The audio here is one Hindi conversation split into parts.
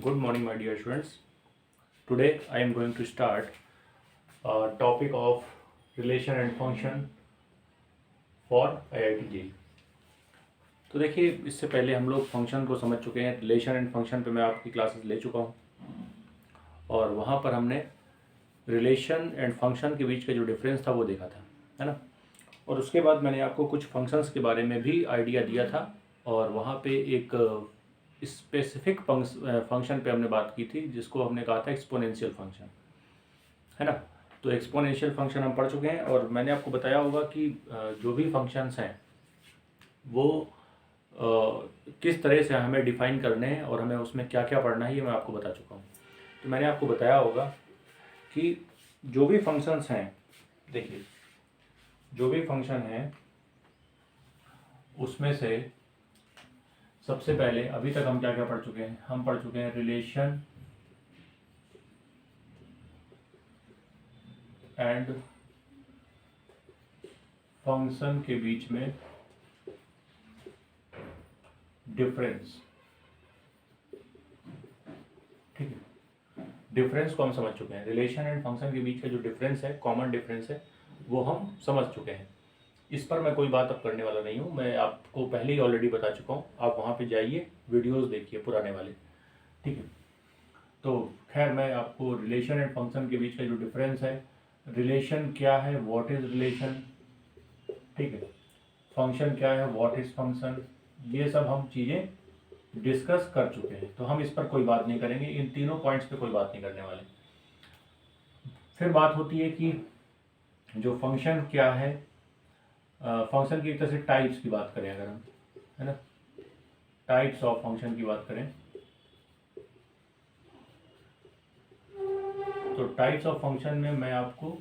Good morning, my dear students. Today I am going to start a topic of relation and function for IIT JEE। तो देखिए, इससे पहले हम लोग फंक्शन को समझ चुके हैं। रिलेशन एंड फंक्शन पे मैं आपकी क्लासेस ले चुका हूँ और वहाँ पर हमने रिलेशन एंड फंक्शन के बीच का जो डिफरेंस था वो देखा था, है ना। और उसके बाद मैंने आपको कुछ फंक्शंस के बारे में भी आइडिया दिया था और वहाँ पे एक स्पेसिफिक फंक्शन पे हमने बात की थी जिसको हमने कहा था एक्सपोनेंशियल फंक्शन, है ना। तो एक्सपोनेंशियल फंक्शन हम पढ़ चुके हैं और मैंने आपको बताया होगा कि जो भी फंक्शंस हैं वो किस तरह से हमें डिफ़ाइन करने हैं और हमें उसमें क्या क्या पढ़ना है, ये मैं आपको बता चुका हूँ। तो मैंने आपको बताया होगा कि जो भी फंक्शंस हैं, देखिए जो भी फंक्शन हैं उसमें से सबसे पहले अभी तक हम क्या क्या पढ़ चुके हैं। हम पढ़ चुके हैं रिलेशन एंड फंक्शन के बीच में डिफरेंस, ठीक है। डिफरेंस को हम समझ चुके हैं। रिलेशन एंड फंक्शन के बीच का जो डिफरेंस है, कॉमन डिफरेंस है, वो हम समझ चुके हैं। इस पर मैं कोई बात अब करने वाला नहीं हूँ, मैं आपको पहले ही ऑलरेडी बता चुका हूँ। आप वहाँ पे जाइए, वीडियोस देखिए पुराने वाले, ठीक है। तो खैर मैं आपको रिलेशन एंड फंक्शन के बीच का जो डिफरेंस है, रिलेशन क्या है, व्हाट इज रिलेशन, ठीक है, फंक्शन क्या है, व्हाट इज फंक्शन, ये सब हम चीज़ें डिस्कस कर चुके हैं। तो हम इस पर कोई बात नहीं करेंगे, इन तीनों पॉइंट्स पे कोई बात नहीं करने वाले। फिर बात होती है कि जो फंक्शन क्या है, फंक्शन की एक तरह से टाइप्स की बात करें अगर हम, है ना, टाइप्स ऑफ फंक्शन की बात करें तो टाइप्स ऑफ फंक्शन में मैं आपको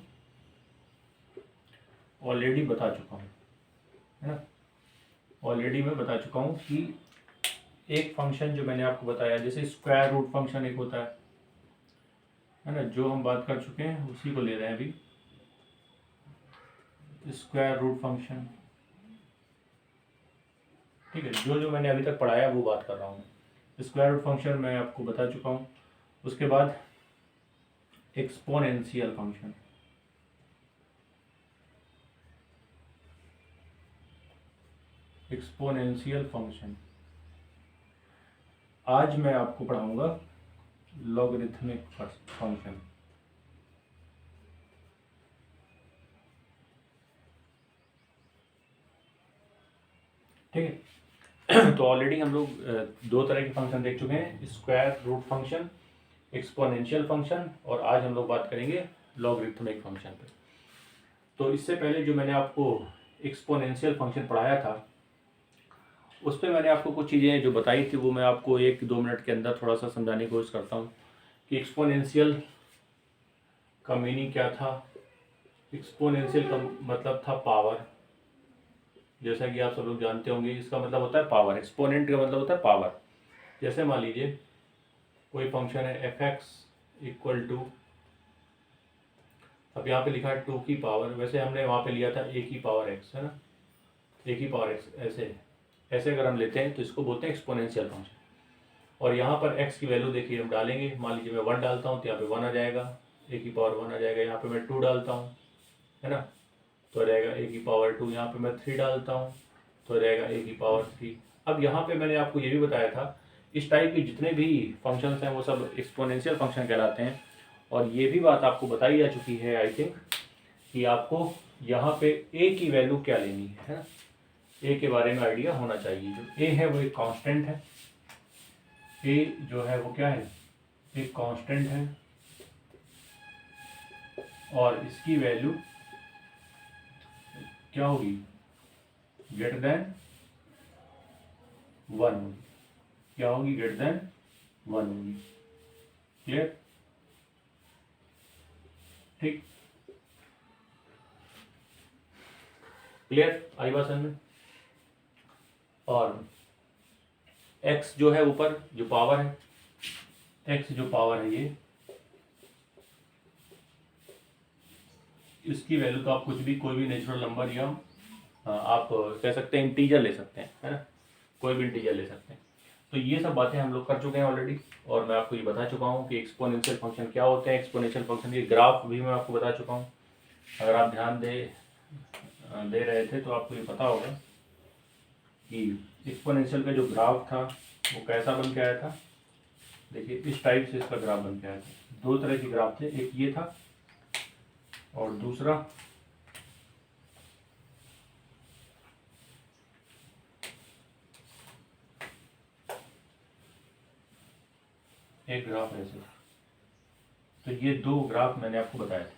ऑलरेडी बता चुका हूँ, है ना। ऑलरेडी मैं बता चुका हूँ कि एक फंक्शन जो मैंने आपको बताया, जैसे स्क्वायर रूट फंक्शन एक होता है ना, जो हम बात कर चुके हैं उसी को ले रहे हैं अभी, स्क्वायर रूट फंक्शन, ठीक है। जो जो मैंने अभी तक पढ़ाया वो बात कर रहा हूँ। स्क्वायर रूट फंक्शन मैं आपको बता चुका हूँ। उसके बाद एक्सपोनेंशियल फंक्शन, एक्सपोनेंशियल फंक्शन आज मैं आपको पढ़ाऊंगा लॉगरिथमिक फंक्शन, ठीक है। तो ऑलरेडी हम लोग दो तरह के फंक्शन देख चुके हैं, square root function, exponential function, और आज हम लोग बात करेंगे लॉगरिथमिक फंक्शन पे। तो इससे पहले जो मैंने आपको एक्सपोनेंशियल फंक्शन पढ़ाया था उस पर मैंने आपको कुछ चीज़ें जो बताई थी वो मैं आपको 1-2 मिनट के अंदर थोड़ा सा समझाने की कोशिश करता हूँ कि एक्सपोनेंशियल का मीनिंग क्या था। एक्सपोनेंशियल का मतलब था पावर, जैसा कि आप सब लोग जानते होंगे, इसका मतलब होता है पावर। एक्सपोनेंट का मतलब होता है पावर। जैसे मान लीजिए कोई फंक्शन है एफ एक्स इक्वल टू, अब यहाँ पे लिखा है 2 की पावर, वैसे हमने वहाँ पे लिया था ए की पावर एक्स, है ना, ए की पावर एक्स, ऐसे ऐसे अगर हम लेते हैं तो इसको बोलते हैं एक्सपोनेंशियल फंक्शन। और यहाँ पर x की वैल्यू देखिए हम डालेंगे, मान लीजिए मैं 1 डालता हूँ तो यहाँ पे 1 आ जाएगा, a की पावर 1 आ जाएगा। यहाँ पे मैं 2 डालता हूँ, है ना, तो आ जाएगा a की पावर 2। यहाँ पे मैं 3 डालता हूँ तो आ जाएगा a की पावर 3। अब यहाँ पे मैंने आपको ये भी बताया था इस टाइप के जितने भी फंक्शंस हैं वो सब एक्सपोनेंशियल फंक्शन कहलाते हैं। और ये भी बात आपको बताई जा चुकी है आई थिंक कि आपको यहाँ पे a की वैल्यू क्या लेनी है ना, a के बारे में आइडिया होना चाहिए। जो a है वो एक कांस्टेंट है, a जो है वो क्या है, एक कांस्टेंट है और इसकी वैल्यू क्या होगी, ग्रेटर देन 1 होगी। क्या होगी, ग्रेटर देन 1 होगी। क्लियर, ठीक, क्लियर आई बात समझ में। और x जो है ऊपर जो पावर है, x जो पावर है ये, इसकी वैल्यू तो आप कुछ भी, कोई भी नेचुरल नंबर या आप कह सकते हैं इंटीजर ले सकते हैं, है ना, कोई भी इंटीजर ले सकते हैं। तो ये सब बातें हम लोग कर चुके हैं ऑलरेडी, और मैं आपको ये बता चुका हूँ कि एक्सपोनेंशियल फंक्शन क्या होते हैं। एक्सपोनेंशियल फंक्शन के ग्राफ भी मैं आपको बता चुका हूँ। अगर आप ध्यान दे रहे थे तो आपको ये पता होगा कि एक्सपोनेंशियल का जो ग्राफ था वो कैसा बन के आया था। देखिए इस टाइप से इसका ग्राफ बन के आया था। दो तरह के ग्राफ थे, एक ये था और दूसरा एक ग्राफ ऐसे। तो ये दो ग्राफ मैंने आपको बताया था,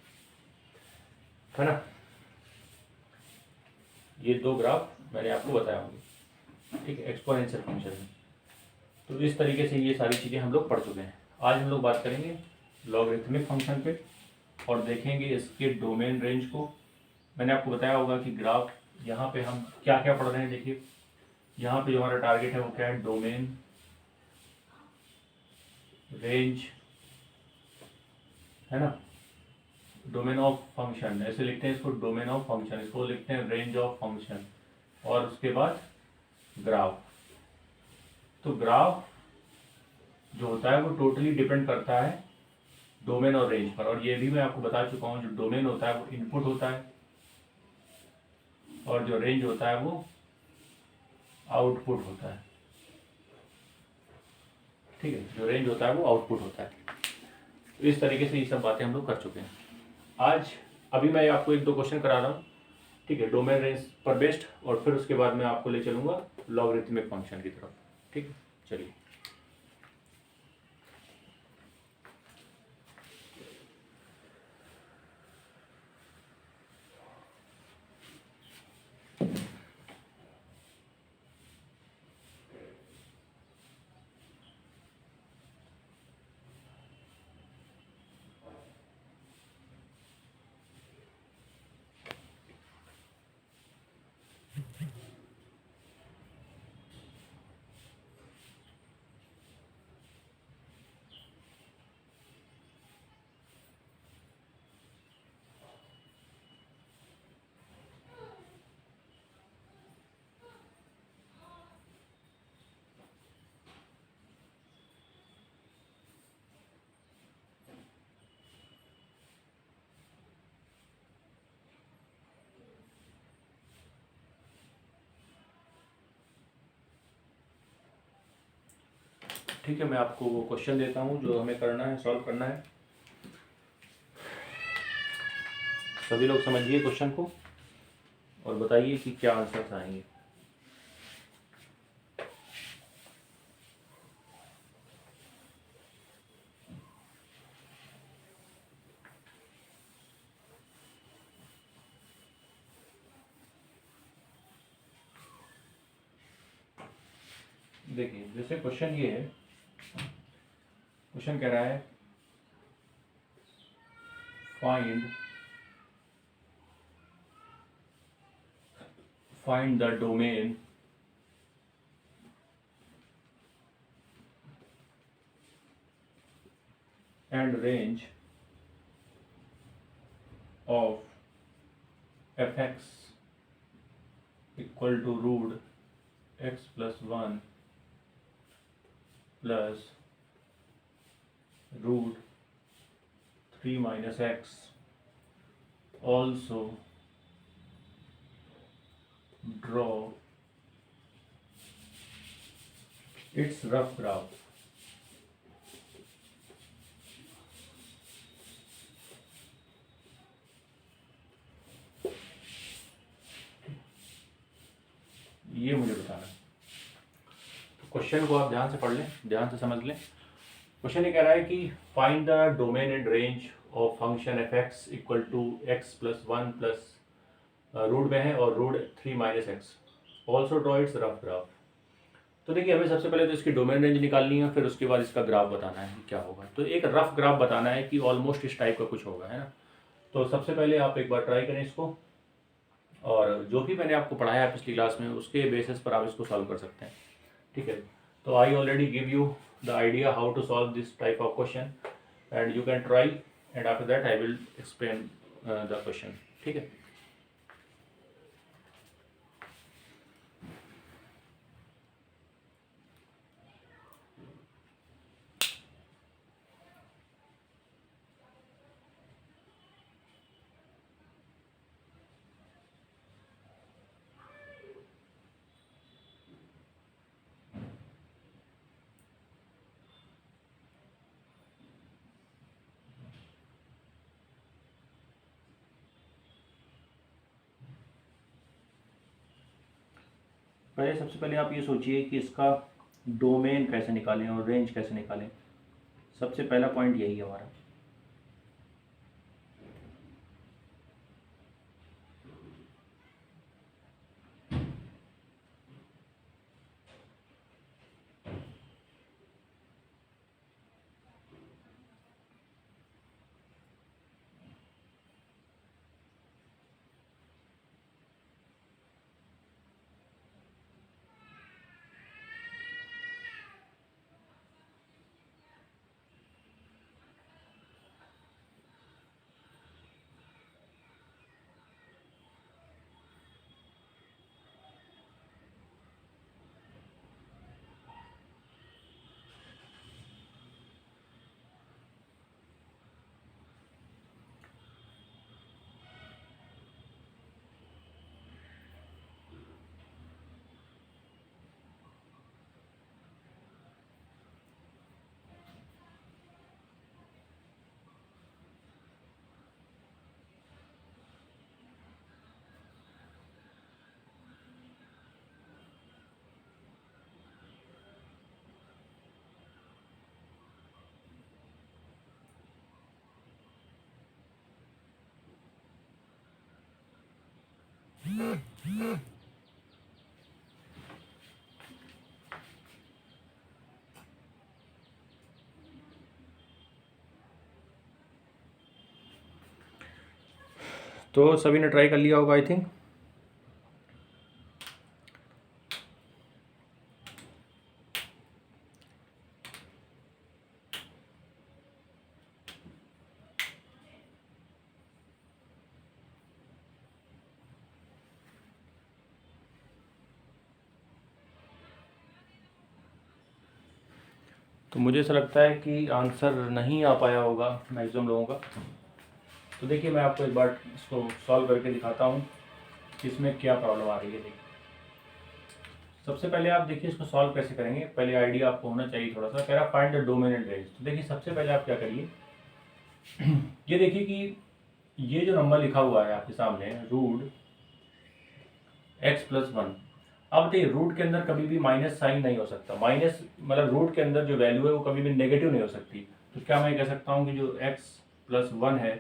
है ना। ये दो ग्राफ मैंने आपको बताया होंगे, ठीक है, एक्सपोनेंशियल फंक्शन में। तो इस तरीके से ये सारी चीज़ें हम लोग पढ़ चुके हैं। आज हम लोग बात करेंगे लॉगरिथमिक फंक्शन पे और देखेंगे इसके डोमेन रेंज को। मैंने आपको बताया होगा कि ग्राफ यहाँ पे हम क्या क्या पढ़ रहे हैं। देखिए यहाँ पे जो हमारा टारगेट है वो क्या है, डोमेन रेंज, है ना। डोमेन ऑफ फंक्शन ऐसे लिखते हैं इसको, डोमेन ऑफ फंक्शन, इसको लिखते हैं रेंज ऑफ फंक्शन, और उसके बाद ग्राफ। तो ग्राफ जो होता है वो टोटली डिपेंड करता है डोमेन और रेंज पर, और ये भी मैं आपको बता चुका हूँ। जो डोमेन होता है वो इनपुट होता है और जो रेंज होता है वो आउटपुट होता है, ठीक है। जो रेंज होता है वो आउटपुट होता है। तो इस तरीके से ये सब बातें हम लोग कर चुके हैं आज। अभी मैं आपको एक दो क्वेश्चन करा रहा हूँ, ठीक है, डोमेन रेंज पर बेस्ड, और फिर उसके बाद मैं आपको ले चलूँगा लॉगरिथमिक फंक्शन की तरफ, ठीक है। चलिए ठीक है, मैं आपको वो क्वेश्चन देता हूँ जो हमें करना है, सॉल्व करना है। सभी लोग समझिए क्वेश्चन को और बताइए कि क्या आंसर्स आएंगे। देखिए जैसे क्वेश्चन ये है, क्वेश्चन कह रहा है find the domain and range of fx equal to root x plus 1 plus root 3 minus x. Also draw its rough graph. ये मुझे बताना है। तो क्वेश्चन को आप ध्यान से पढ़ लें, ध्यान से समझ लें। क्वेश्चन ये कह रहा है कि find the domain and range of function f x equal to x plus 1 plus root में है और root 3 minus x, also draw its rough graph. तो देखिए हमें सबसे पहले तो इसकी डोमेन रेंज निकालनी है, फिर उसके बाद इसका ग्राफ बताना है क्या होगा। तो एक रफ ग्राफ बताना है कि ऑलमोस्ट इस टाइप का कुछ होगा, है ना। तो सबसे पहले आप एक बार ट्राई करें इसको, और जो भी मैंने आपको पढ़ाया है पिछली क्लास में उसके बेसिस पर आप इसको सॉल्व कर सकते हैं, ठीक है। तो I already give you the idea how to solve this type of question and you can try, and after that I will explain the question, ठीक है। सबसे पहले आप ये सोचिए कि इसका डोमेन कैसे निकालें और रेंज कैसे निकालें। सबसे पहला पॉइंट यही है हमारा। तो सभी ने ट्राई कर लिया होगा आई थिंक। तो मुझे ऐसा लगता है कि आंसर नहीं आ पाया होगा मैक्सिमम लोगों का। तो देखिए मैं आपको एक बार इसको सॉल्व करके दिखाता हूँ कि इसमें क्या प्रॉब्लम आ रही है। देखिए सबसे पहले आप देखिए इसको सॉल्व कैसे करेंगे। पहले आइडिया आपको होना चाहिए थोड़ा सा। कह रहा find the domain and range. तो देखिए सबसे पहले आप क्या करिए, ये देखिए कि ये जो नंबर लिखा हुआ है आपके सामने रूट x+1। अब देखिए रूट के अंदर कभी भी माइनस साइन नहीं हो सकता। माइनस मतलब रूट के अंदर जो वैल्यू है वो कभी भी नेगेटिव नहीं हो सकती। तो क्या मैं कह सकता हूँ कि जो x+1 है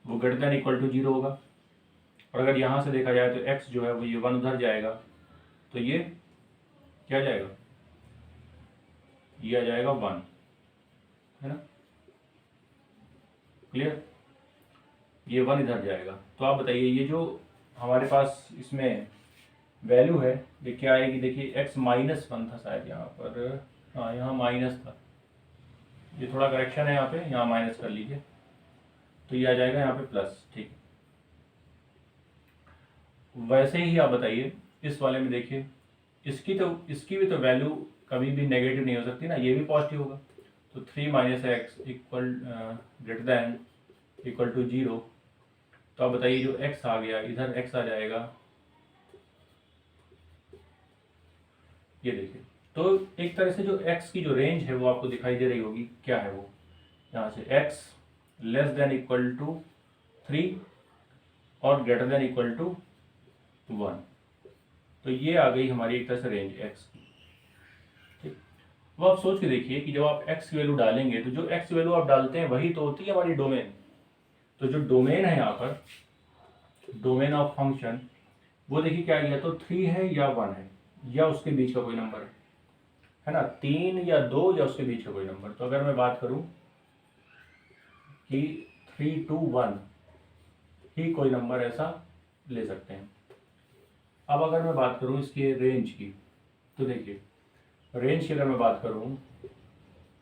वो ग्रेटर देन इक्वल टू 0 होगा। और अगर यहाँ से देखा जाए तो x जो है वो ये 1 उधर जाएगा, तो ये क्या जाएगा, ये आ जाएगा 1, है ना, क्लियर। ये 1 इधर जाएगा। तो आप बताइए ये जो हमारे पास इसमें वैल्यू है ये क्या आएगी। देखिए x-1 था शायद यहाँ पर, हाँ यहाँ माइनस था, ये थोड़ा करेक्शन है यहाँ पे, यहाँ माइनस कर लीजिए तो ये आ जाएगा यहाँ पे प्लस। ठीक, वैसे ही आप बताइए इस वाले में देखिए इसकी भी तो वैल्यू कभी भी नेगेटिव नहीं हो सकती ना, ये भी पॉजिटिव होगा। तो 3 - x equal greater than equal to 0। तो आप बताइए जो x आ गया इधर x आ जाएगा, ये देखिए। तो एक तरह से जो x की जो रेंज है वो आपको दिखाई दे रही होगी, क्या है वो, यहाँ से x less than equal to 3 और ग्रेटर देन इक्वल टू 1। तो ये आ गई हमारी एक तरह से रेंज x की। ठीक, वो आप सोच के देखिए कि जब आप x की वैल्यू डालेंगे तो जो x की वैल्यू आप डालते हैं वही तो होती है हमारी डोमेन। तो जो डोमेन है यहाँ पर, डोमेन ऑफ फंक्शन, वो देखिए क्या, या तो 3 है या 1 है या उसके बीच का कोई नंबर है ना, 3 या 2 या उसके बीच का कोई नंबर। तो अगर मैं बात करूं कि 3 to 1 ही कोई नंबर ऐसा ले सकते हैं। अब अगर मैं बात करूं इसके रेंज की, तो देखिए रेंज की अगर मैं बात करूं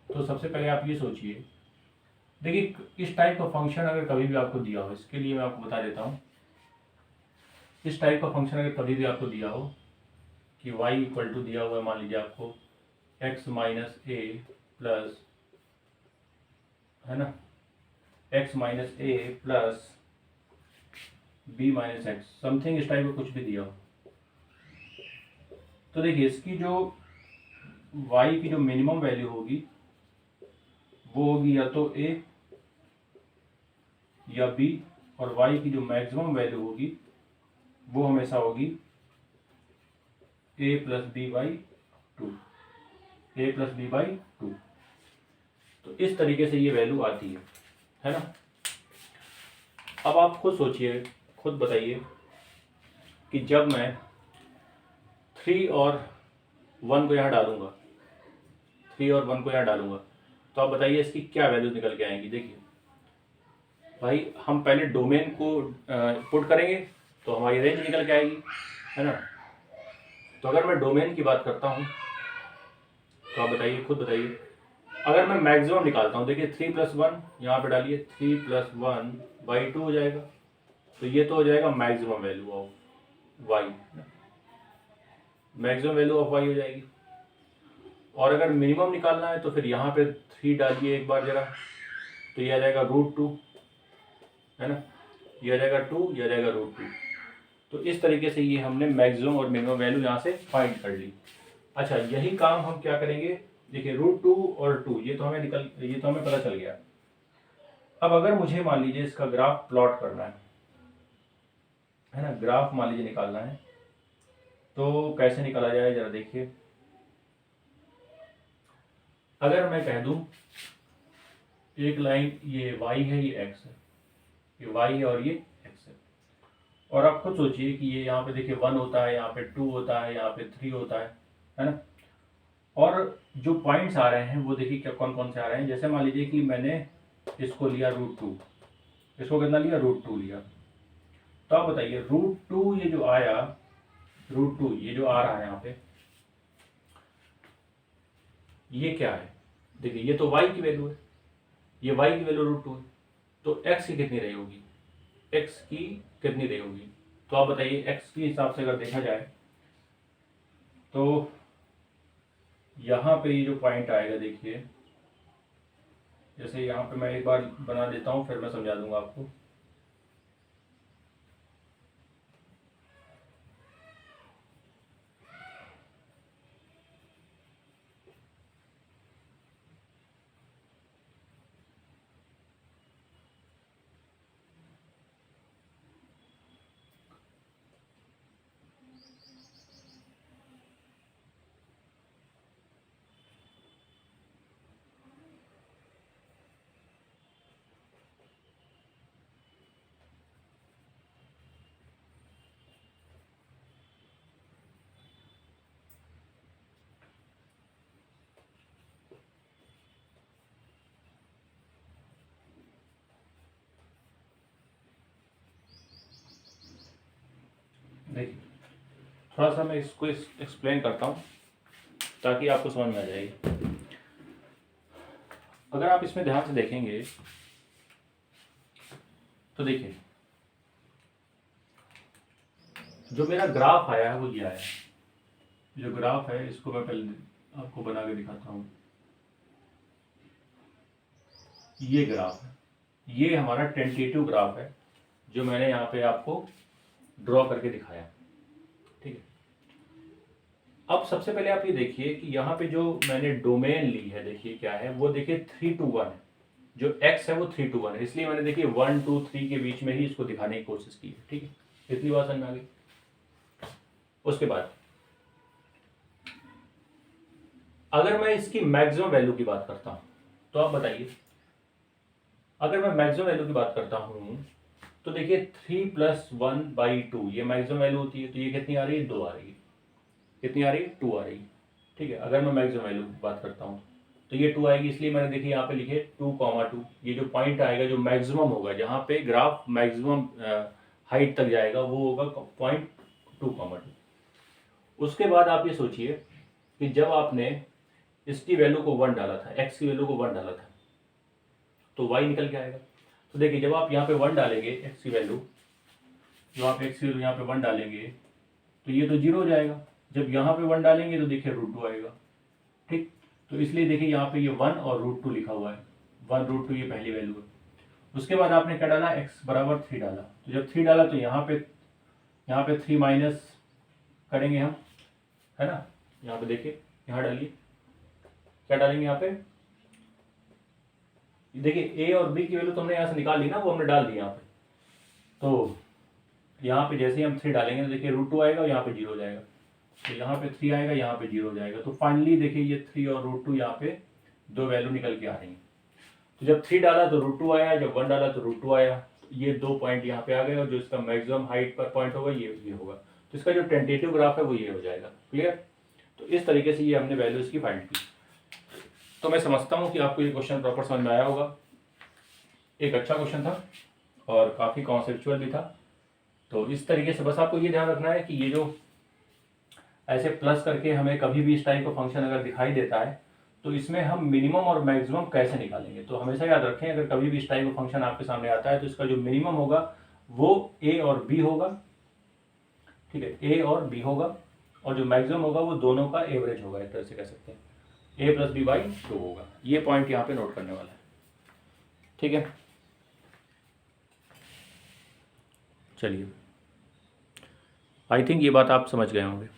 तो सबसे पहले आप ये सोचिए, देखिए इस टाइप का फंक्शन अगर कभी भी आपको दिया हो, इसके लिए मैं आपको बता देता हूँ, इस टाइप का फंक्शन अगर कभी भी आपको दिया हो कि y इक्वल टू दिया हुआ है, मान लीजिए आपको x - a प्लस, है ना, x - a plus b - x something इस टाइप का कुछ भी दिया हो, तो देखिए इसकी जो y की जो मिनिमम वैल्यू होगी वो होगी या तो a या b, और y की जो मैक्सिमम वैल्यू होगी वो हमेशा होगी A plus B by two, A plus B by two. तो इस तरीके से ये वैल्यू आती है ना। अब आप खुद सोचिए, खुद बताइए कि जब मैं 3 और 1 को यहाँ डालूंगा, 3 और 1 को यहाँ डालूंगा, तो आप बताइए इसकी क्या वैल्यू निकल के आएंगी। देखिए भाई, हम पहले डोमेन को पुट करेंगे तो हमारी रेंज निकल के आएगी, है ना। तो अगर मैं डोमेन की बात करता हूँ तो आप बताइए, खुद बताइए, अगर मैं मैक्सिमम निकालता हूँ, देखिए 3 + 1 यहाँ पे डालिए, 3 + 1 बाई 2 हो जाएगा। तो ये तो हो जाएगा maximum value of y, maximum value of y हो जाएगी। और अगर मिनिमम निकालना है तो फिर यहाँ पे 3 डालिए एक बार जरा, तो ये आ जाएगा √2, है ना। ये आ जाएगा 2, ये आ जाएगा √2। तो इस तरीके से ये हमने मैक्सिमम और मिनिमम वैल्यू यहाँ से फाइंड कर ली। अच्छा, यही काम हम क्या करेंगे, देखिए √2 और 2 ये तो हमें पता चल गया। अब अगर मुझे मान लीजिए इसका ग्राफ प्लॉट करना है ना, ग्राफ मान लीजिए निकालना है, तो कैसे निकाला जाए जरा देखिए। अगर मैं कह दूं एक लाइन ये y है, ये x है, ये y है और ये x है, और आप खुद सोचिए कि ये यहाँ पे देखिए 1 होता है, यहाँ पे 2 होता है, यहाँ पे 3 होता है ना। और जो पॉइंट्स आ रहे हैं वो देखिए क्या कौन कौन से आ रहे हैं। जैसे मान लीजिए कि मैंने इसको लिया √2, इसको कितना लिया, √2 लिया। तो आप बताइए √2 ये जो आया, √2 ये जो आ रहा है यहाँ पे, ये क्या है। देखिए ये तो y की वैल्यू है, ये y की वैल्यू √2 है। तो x की कितनी रही होगी, x की कितनी रही होगी। तो आप बताइए x के हिसाब से अगर देखा जाए तो यहाँ पे ये जो पॉइंट आएगा, देखिए जैसे यहाँ पे मैं एक बार बना देता हूँ, फिर मैं समझा दूंगा आपको। देखिए थोड़ा सा मैं इसको एक्सप्लेन करता हूँ ताकि आपको समझ में आ जाएगी। अगर आप इसमें ध्यान से देखेंगे तो देखिए जो मेरा ग्राफ आया है वो ये आया है। जो ग्राफ है इसको मैं पहले आपको बना के दिखाता हूँ। ये ग्राफ है, ये हमारा टेंटेटिव ग्राफ है जो मैंने यहाँ पे आपको ड्रॉ करके दिखाया, ठीक है। अब सबसे पहले आप ये देखिए कि यहाँ पे जो मैंने डोमेन ली है, देखिए क्या है वो, देखिए 3 to 1 है, जो x है वो 3 to 1 है, इसलिए मैंने देखिए 1 2 3 के बीच में ही इसको दिखाने की कोशिश की है, ठीक है। इतनी बात समझ में आ गई। उसके बाद अगर मैं इसकी मैक्सिमम वैल्यू की बात करता हूँ तो आप बताइए, अगर मैं मैक्सिमम वैल्यू की बात करता हूँ तो देखिए 3 + 1 बाई 2 ये मैक्सिमम वैल्यू होती है। तो ये कितनी आ रही है, 2 आ रही है। कितनी आ रही है, 2 आ रही है, ठीक है। अगर मैं मैक्सिमम वैल्यू की बात करता हूँ तो ये 2 आएगी, इसलिए मैंने देखिए यहाँ पे लिखे 2, 2। ये जो पॉइंट आएगा जो मैक्सिमम होगा, जहाँ पे ग्राफ मैक्सिमम हाइट तक जाएगा, वो होगा पॉइंट 2, 2। उसके बाद आप ये सोचिए कि जब आपने इसकी वैल्यू को 1 डाला था, x की वैल्यू को 1 डाला था, तो y निकल के आएगा। तो देखिए जब आप यहाँ पे 1 डालेंगे x की वैल्यू, जो आप x की वैल्यू यहाँ पे 1 डालेंगे तो ये तो 0 हो जाएगा। जब यहाँ पे 1 डालेंगे तो देखिए √2 आएगा, ठीक। तो इसलिए देखिए यहाँ पे ये 1 और √2 लिखा हुआ है। 1 √2 ये पहली वैल्यू है। उसके बाद आपने क्या डाला, x बराबर 3 डाला। तो जब 3 डाला तो यहाँ पे 3 माइनस करेंगे हम, है ना। यहाँ पे देखिए, यहाँ डालिए, क्या डालेंगे यहाँ पे, देखिए a और b की वैल्यू तो हमने यहाँ से निकाल ली ना, वो हमने डाल दी यहाँ पे। तो यहाँ पे जैसे ही हम 3 डालेंगे तो देखिए √2 आएगा और यहाँ पे 0 हो जाएगा। तो यहाँ पे 3 आएगा, यहाँ पे 0 हो जाएगा। तो फाइनली देखिए ये 3 और √2 यहाँ पे दो वैल्यू निकल के आ रही हैं। तो जब 3 डाला तो √2 आया, जब 1 डाला तो √2 आया। तो ये 2 पॉइंट यहाँ पे आ गए, और जो इसका मैक्सिमम हाइट पर पॉइंट होगा ये होगा। तो इसका जो टेंटेटिव ग्राफ है वो ये हो जाएगा। क्लियर? तो इस तरीके से ये हमने वैल्यू इसकी फाइंड की। तो मैं समझता हूँ कि आपको ये क्वेश्चन प्रॉपर समझ में आया होगा। एक अच्छा क्वेश्चन था और काफ़ी कॉन्सेप्चुअल भी था। तो इस तरीके से बस आपको ये ध्यान रखना है कि ये जो ऐसे प्लस करके हमें कभी भी इस टाइप का फंक्शन अगर दिखाई देता है तो इसमें हम मिनिमम और मैक्सिमम कैसे निकालेंगे। तो हमेशा याद रखें, अगर कभी भी इस टाइप का फंक्शन आपके सामने आता है तो इसका जो मिनिमम होगा वो ए और बी होगा। ठीक है, ए और बी होगा, और जो मैक्सिमम होगा वो दोनों का एवरेज होगा। एक तरह से कह सकते हैं ए प्लस बी बाई 2 होगा। ये पॉइंट यहाँ पे नोट करने वाला है। ठीक है, चलिए, आई थिंक ये बात आप समझ गए होंगे।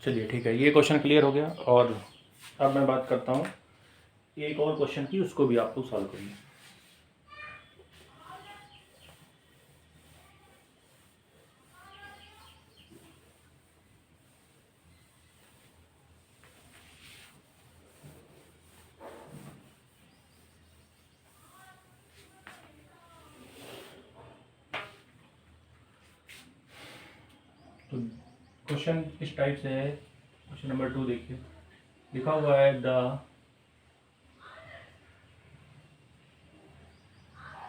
चलिए ठीक है, ये क्वेश्चन क्लियर हो गया। और अब मैं बात करता हूँ एक और क्वेश्चन की, उसको भी आपको सॉल्व करना है। तो क्वेश्चन इस टाइप से है। क्वेश्चन नंबर 2 देखिए, लिखा हुआ है the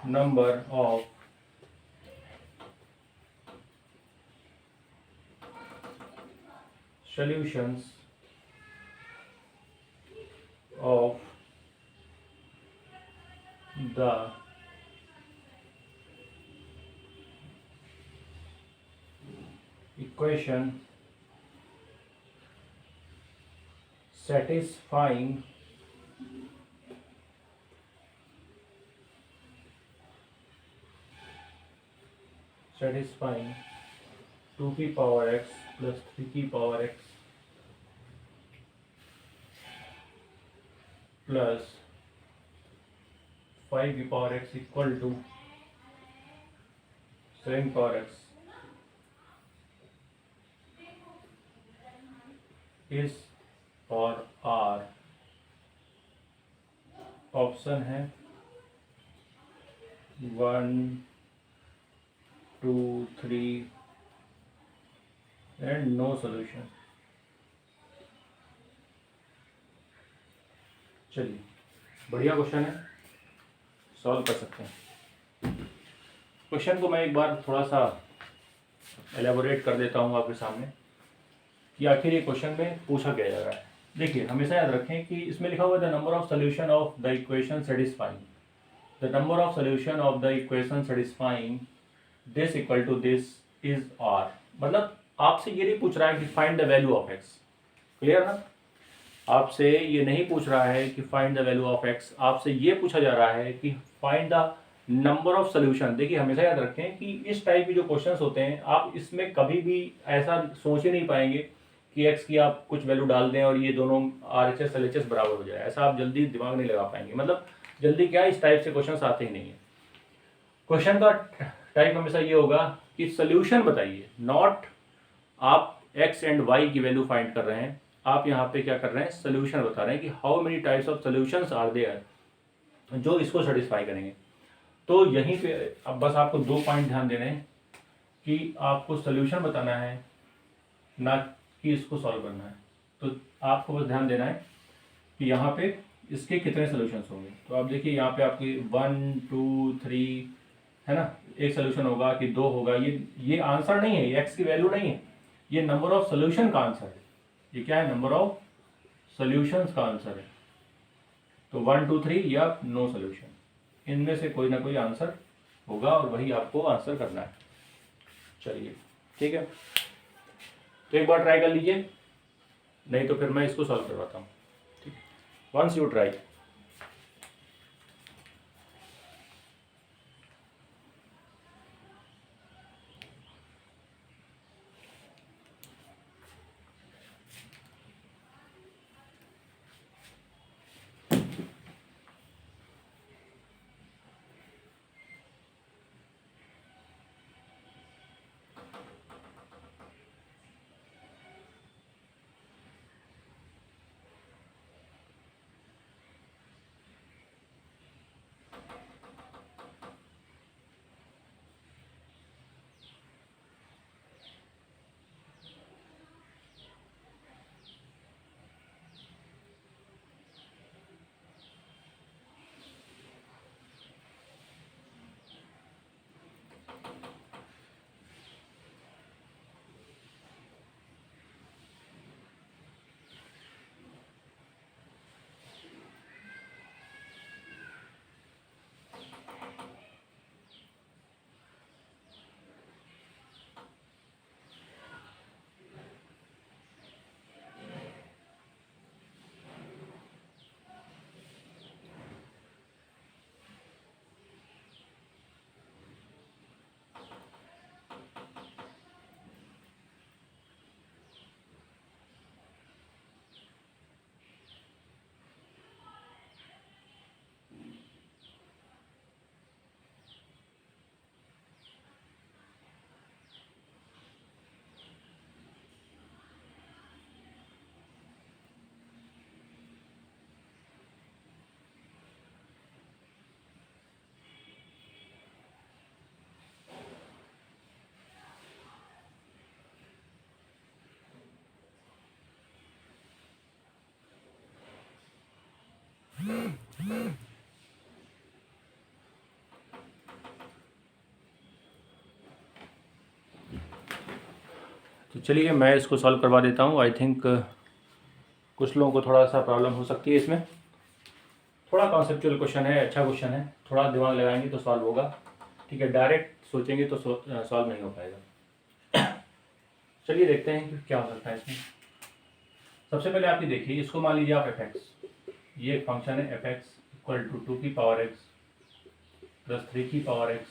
number of solutions of the equation satisfying satisfying 2 की पावर x plus 3 की पावर x plus 5 की power x equal to 7 power x इस और आर ऑप्शन है 1 2 3 एंड नो सॉल्यूशन। चलिए, बढ़िया क्वेश्चन है, सॉल्व कर सकते हैं। क्वेश्चन को मैं एक बार थोड़ा सा एलेबोरेट कर देता हूँ आपके सामने कि आखिर ये क्वेश्चन में पूछा क्या जा रहा है। देखिए, हमेशा याद रखें कि इसमें लिखा हुआ है the number of solution of the equation satisfying, the number of solution of the equation satisfying this equal to this is R. मतलब आपसे ये नहीं पूछ रहा है कि find the value of x. Clear ना? आपसे ये नहीं पूछ रहा है कि find the value of x, आपसे ये पूछा जा रहा है कि find the number of solution. देखिए हमेशा याद रखें कि इस टाइप के जो क्वेश्चंस होते हैं आप इसमें कभी भी ऐसा सोच ही नहीं पाएंगे कि एक्स की आप कुछ वैल्यू डाल दें और ये दोनों RHS LHS बराबर हो जाए। ऐसा आप जल्दी दिमाग नहीं लगा पाएंगे, मतलब जल्दी क्या, इस टाइप से क्वेश्चन आते ही नहीं है। क्वेश्चन का टाइप हमेशा ये होगा कि सोल्यूशन बताइए, नॉट आप एक्स एंड वाई की वैल्यू फाइंड कर रहे हैं, आप यहाँ पे क्या कर रहे हैं, सोल्यूशन बता रहे हैं कि how many types of solutions are there जो इसको सेटिस्फाई करेंगे। तो यहीं पे अब बस आपको 2 पॉइंट ध्यान देने हैं कि आपको सोल्यूशन बताना है, ना कि इसको सॉल्व करना है। तो आपको बस ध्यान देना है कि यहाँ पे इसके कितने सोल्यूशंस होंगे। तो आप देखिए यहाँ पे आपकी 1 2 3 है ना, एक सोल्यूशन होगा कि 2 होगा। ये आंसर नहीं है, ये एक्स की वैल्यू नहीं है, ये नंबर ऑफ सोल्यूशन का आंसर है। ये क्या है, नंबर ऑफ सोल्यूशंस का आंसर है। तो 1 2 3 या नो सोल्यूशन, इनमें से कोई ना कोई आंसर होगा और वही आपको आंसर करना है। चलिए ठीक है, तो एक बार ट्राई कर लीजिए, नहीं तो फिर मैं इसको सॉल्व करवाता हूँ। ठीक है, वंस यू ट्राई। तो चलिए मैं इसको सॉल्व करवा देता हूँ। आई थिंक कुछ लोगों को थोड़ा सा प्रॉब्लम हो सकती है इसमें। थोड़ा कॉन्सेप्चुअल क्वेश्चन है, अच्छा क्वेश्चन है, थोड़ा दिमाग लगाएंगे तो सॉल्व होगा। ठीक है, डायरेक्ट सोचेंगे तो सॉल्व नहीं हो पाएगा। चलिए देखते हैं कि क्या हो सकता है इसमें। सबसे पहले आप ये देखिए, इसको मान लीजिए आप fx, ये एक फंक्शन है fx इक्वल टू 2 की पावर x प्लस 3 की पावर x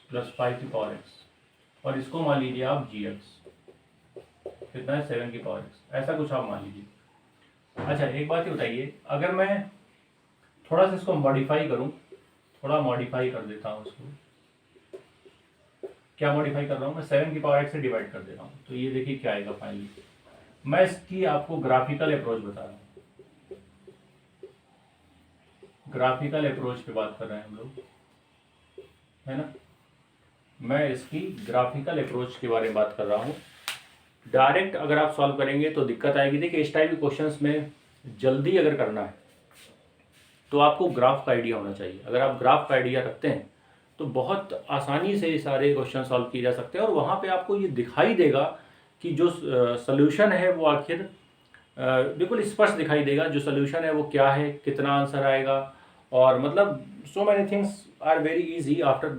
प्लस 5 की पावर x, और इसको मान लीजिए आप gx, कितना है 7 की पावर x, ऐसा कुछ आप मान लीजिए। अच्छा एक बात ये बताइए, अगर मैं थोड़ा सा इसको मॉडिफाई करूं, थोड़ा मॉडिफाई कर देता हूं इसको। क्या मॉडिफाई कर रहा हूं मैं, 7 की पावर x से डिवाइड कर दे रहा हूं, तो ये देखिए क्या आएगा फाइनली। मैं इसकी आपको ग्राफिकल अप्रोच बता रहा हूँ, ग्राफिकल अप्रोच पे बात कर रहे हैं हम लोग, है ना। मैं इसकी ग्राफिकल अप्रोच के बारे में बात कर रहा हूँ। डायरेक्ट अगर आप सॉल्व करेंगे तो दिक्कत आएगी। देखिए इस टाइप के क्वेश्चंस में जल्दी अगर करना है तो आपको ग्राफ का आइडिया होना चाहिए। अगर आप ग्राफ का आइडिया रखते हैं तो बहुत आसानी से सारे क्वेश्चन सॉल्व किए जा सकते हैं, और वहाँ पे आपको ये दिखाई देगा कि जो सोल्यूशन है वो आखिर बिल्कुल स्पष्ट दिखाई देगा, जो सोल्यूशन है वो क्या है, कितना आंसर आएगा, और मतलब so many things are very easy after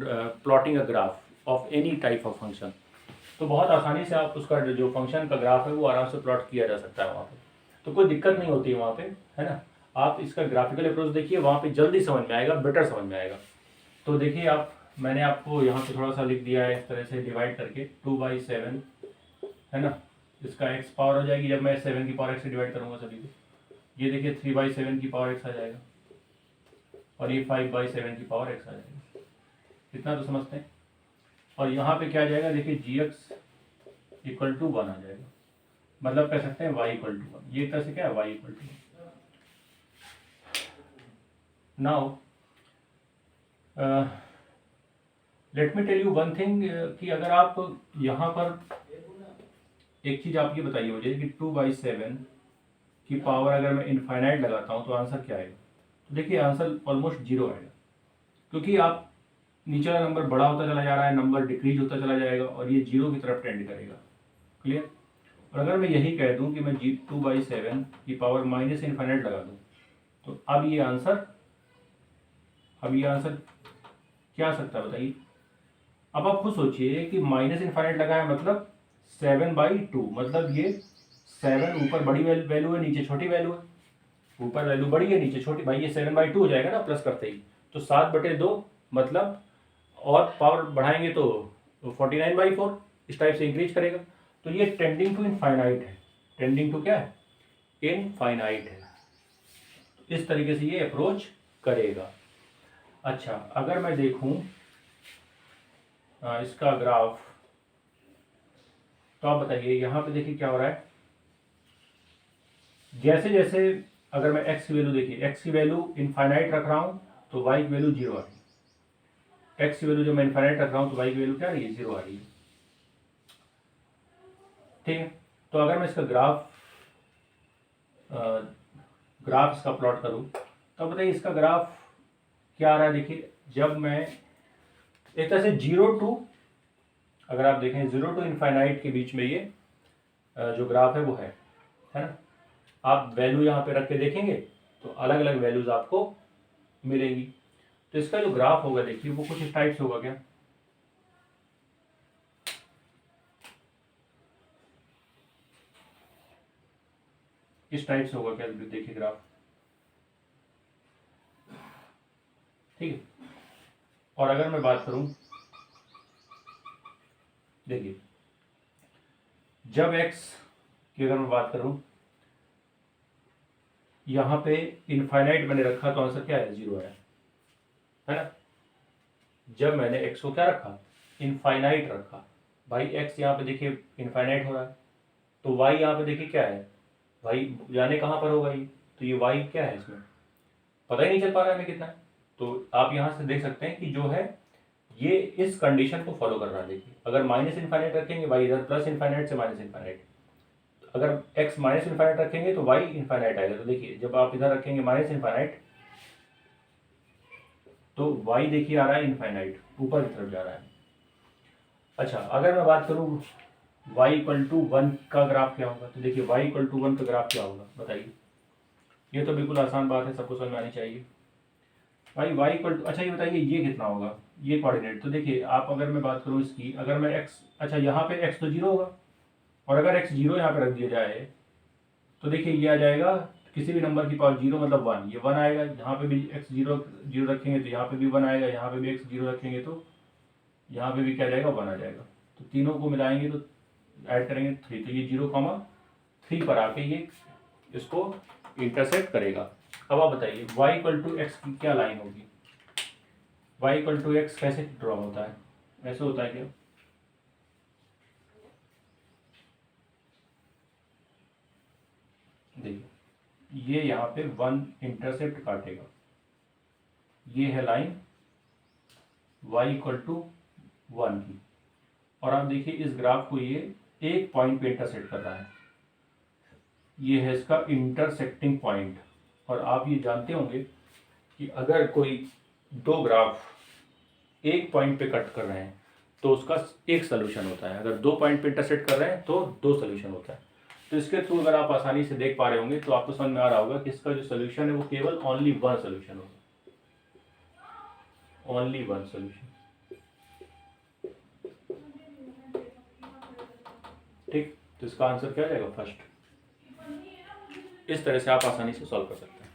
plotting a graph of any type of function. तो बहुत आसानी से आप उसका जो फंक्शन का ग्राफ है वो आराम से प्लॉट किया जा सकता है वहाँ पे, तो कोई दिक्कत नहीं होती है वहाँ पे, है ना। आप इसका ग्राफिकल अप्रोच देखिए, वहाँ पे जल्दी समझ में आएगा, बेटर समझ में आएगा। तो देखिए आप, मैंने आपको यहाँ पे थोड़ा सा लिख दिया है इस तरह से डिवाइड करके 2/7 है ना, इसका x पावर हो जाएगी, जब मैं 7 की पावर x से डिवाइड करूँगा सभी को, ये देखिए 3/7 की पावर x आ जाएगा और ये 5/7 की पावर x आ जाएगा। इतना तो समझते हैं। और यहाँ पे क्या आ जाएगा, देखिए gx इक्वल टू 1 आ जाएगा, मतलब कह सकते हैं y इक्वल टू 1। ये तरह से क्या है, y equal to 1। Now let me tell you one thing, कि अगर आप यहाँ पर एक चीज़ आप ये बताइए मुझे कि 2/7 की पावर अगर मैं इनफाइनाइट लगाता हूँ तो आंसर क्या आएगा। तो देखिए आंसर ऑलमोस्ट 0 आएगा, क्योंकि आप नीचे वाला नंबर बड़ा होता चला जा रहा है, नंबर डिक्रीज होता चला जाएगा और ये 0 की तरफ टेंड करेगा। क्लियर। और अगर मैं यही कह दूँ कि मैं 2/7 की पावर माइनस इनफाइनाइट लगा दूँ, तो अब ये आंसर क्या आ सकता है बताइए। अब आप खुद सोचिए कि माइनस इनफाइनाइट लगाया मतलब 7/2, मतलब ये 7 ऊपर बड़ी वैल्यू है, नीचे छोटी वैल्यू है, ऊपर वैल्यू बड़ी है नीचे छोटी, भाई ये 7/2 हो जाएगा ना प्लस करते ही, तो 7/2 मतलब, और पावर बढ़ाएंगे तो 49/4, इस टाइप से इंक्रीज करेगा। तो ये टेंडिंग टू इनफाइनाइट है, टेंडिंग टू क्या है, इनफाइनाइट है। इस तरीके से ये अप्रोच करेगा। अच्छा, अगर मैं देखूं इसका ग्राफ, तो आप बताइए यहाँ पे देखिए क्या हो रहा है। जैसे जैसे अगर मैं x की वैल्यू, देखिए x की वैल्यू इनफाइनाइट रख रहा हूँ तो y की वैल्यू 0 आ रही है। x की वैल्यू जब मैं इनफाइनाइट रख रहा हूँ तो y की वैल्यू क्या आ रही है, 0 आ रही है। ठीक है। तो अगर मैं इसका ग्राफ इसका प्लॉट करूँ तो बताइए इसका ग्राफ क्या आ रहा है। देखिए जब मैं एक तरह से 0 टू, अगर आप देखें 0 टू इनफाइनाइट के बीच में ये जो ग्राफ है वो है ना। आप वैल्यू यहाँ पे रख के देखेंगे तो अलग अलग वैल्यूज आपको मिलेंगी। तो इसका जो ग्राफ होगा देखिए वो कुछ इस टाइप से होगा। क्या इस टाइप से होगा क्या, देखिए ग्राफ, ठीक है। और अगर मैं बात करूं, देखिए जब x की अगर मैं बात करूं, यहाँ पे इनफाइनाइट मैंने रखा तो आंसर क्या है, 0 आया, है ना। जब मैंने x को क्या रखा, इनफाइनाइट रखा, भाई x यहाँ पे देखिए इनफाइनाइट हो रहा है, तो y यहाँ पे देखिए क्या है, y जाने कहाँ पर होगा ये, तो ये y क्या है, इसमें पता ही नहीं चल पा रहा है हमें कितना है। तो आप यहाँ से देख सकते हैं कि जो है ये इस कंडीशन को फॉलो कर रहा है। देखिए अगर माइनस इनफाइनाइट रखेंगे y इधर प्लस इनफाइनाइट से माइनस इनफाइनाइट, अगर x माइनस इनफाइनाइट रखेंगे तो y इनफाइनाइट आएगा। तो देखिए जब आप इधर रखेंगे माइनस इनफाइनाइट तो y देखिए आ रहा है इनफाइनाइट, ऊपर की तरफ जा रहा है। अच्छा, अगर मैं बात करूँ y इक्वल टू 1 का ग्राफ क्या होगा, तो देखिए y इक्वल टू 1 का ग्राफ क्या होगा बताइए। ये तो बिल्कुल आसान बात है, सबको समझ में आनी चाहिए। भाई y इक्वल टू, अच्छा ये बताइए ये कितना होगा, ये कोऑर्डिनेट। तो देखिए आप, अगर मैं बात करूँ इसकी, अगर मैं x, अच्छा यहाँ पे x तो 0 होगा, और अगर x 0 यहाँ पे रख दिया जाए तो देखिए ये आ जाएगा किसी भी नंबर की पावर 0 मतलब 1, ये 1 आएगा। यहाँ पे भी x 0 रखेंगे तो यहाँ पे भी 1 आएगा, यहाँ पे भी x 0 रखेंगे तो यहाँ पे भी क्या जाएगा, 1 आ जाएगा। तो तीनों को मिलाएंगे तो ऐड करेंगे 3, तो ये 0,3 पर आके ये इसको इंटरसेक्ट करेगा। अब आप बताइए y इक्वल टू एक्स की क्या लाइन होगी, y इक्वल टू एक्स कैसे ड्रॉ होता है, ऐसे होता है क्या, देखिए ये यहाँ पे 1 इंटरसेप्ट काटेगा, ये है लाइन y इक्वल टू 1 की, और आप देखिए इस ग्राफ को ये एक पॉइंट पे इंटरसेक्ट कर रहा है, ये है इसका इंटरसेक्टिंग पॉइंट। और आप ये जानते होंगे कि अगर कोई दो ग्राफ एक पॉइंट पे कट कर रहे हैं तो उसका एक सोल्यूशन होता है, अगर 2 पॉइंट पे इंटरसेक्ट कर रहे हैं तो 2 सोल्यूशन होता है। तो इसके थ्रू अगर आप आसानी से देख पा रहे होंगे तो आपको समझ में आ रहा होगा कि इसका जो सोल्यूशन है वो केवल ओनली 1 सोल्यूशन होगा, ओनली 1 सोल्यूशन। ठीक, तो इसका आंसर क्या जाएगा, फर्स्ट। इस तरह से आप आसानी से सॉल्व कर सकते हैं।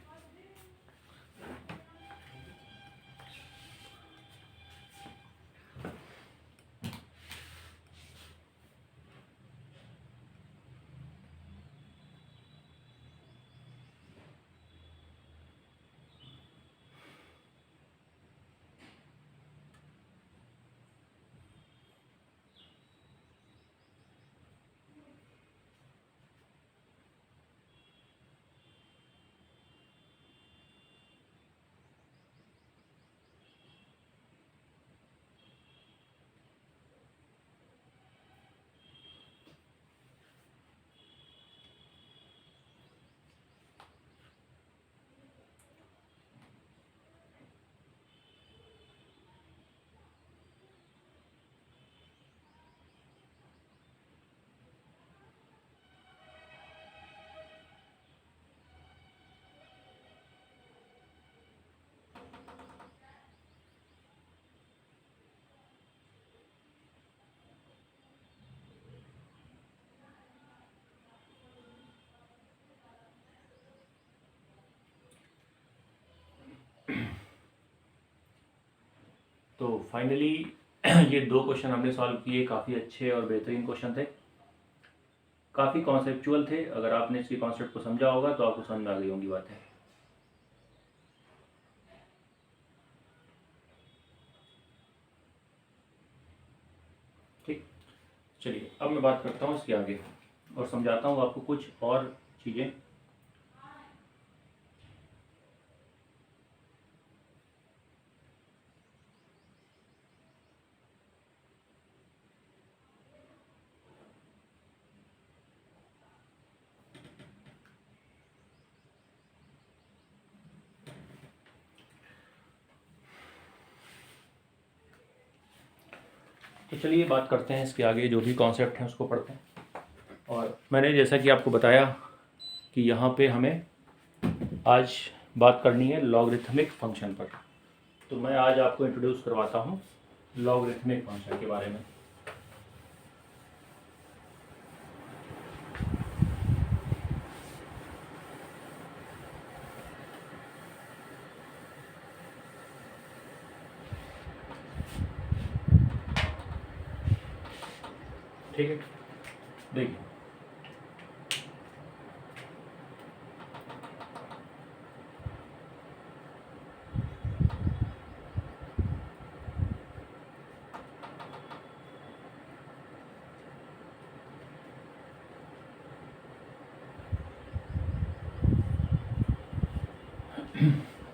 तो फाइनली ये 2 क्वेश्चन हमने सॉल्व किए, काफ़ी अच्छे और बेहतरीन क्वेश्चन थे, काफ़ी कॉन्सेप्चुअल थे। अगर आपने इसके कॉन्सेप्ट को समझा होगा तो आपको समझ में आ गई होंगी बातें। ठीक, चलिए अब मैं बात करता हूँ इसके आगे और समझाता हूँ आपको कुछ और चीज़ें। तो चलिए बात करते हैं इसके आगे, जो भी कॉन्सेप्ट हैं उसको पढ़ते हैं। और मैंने जैसा कि आपको बताया कि यहाँ पे हमें आज बात करनी है लॉगरिथमिक फंक्शन पर। तो मैं आज आपको इंट्रोड्यूस करवाता हूँ लॉगरिथमिक फंक्शन के बारे में। ठीक है, देखिए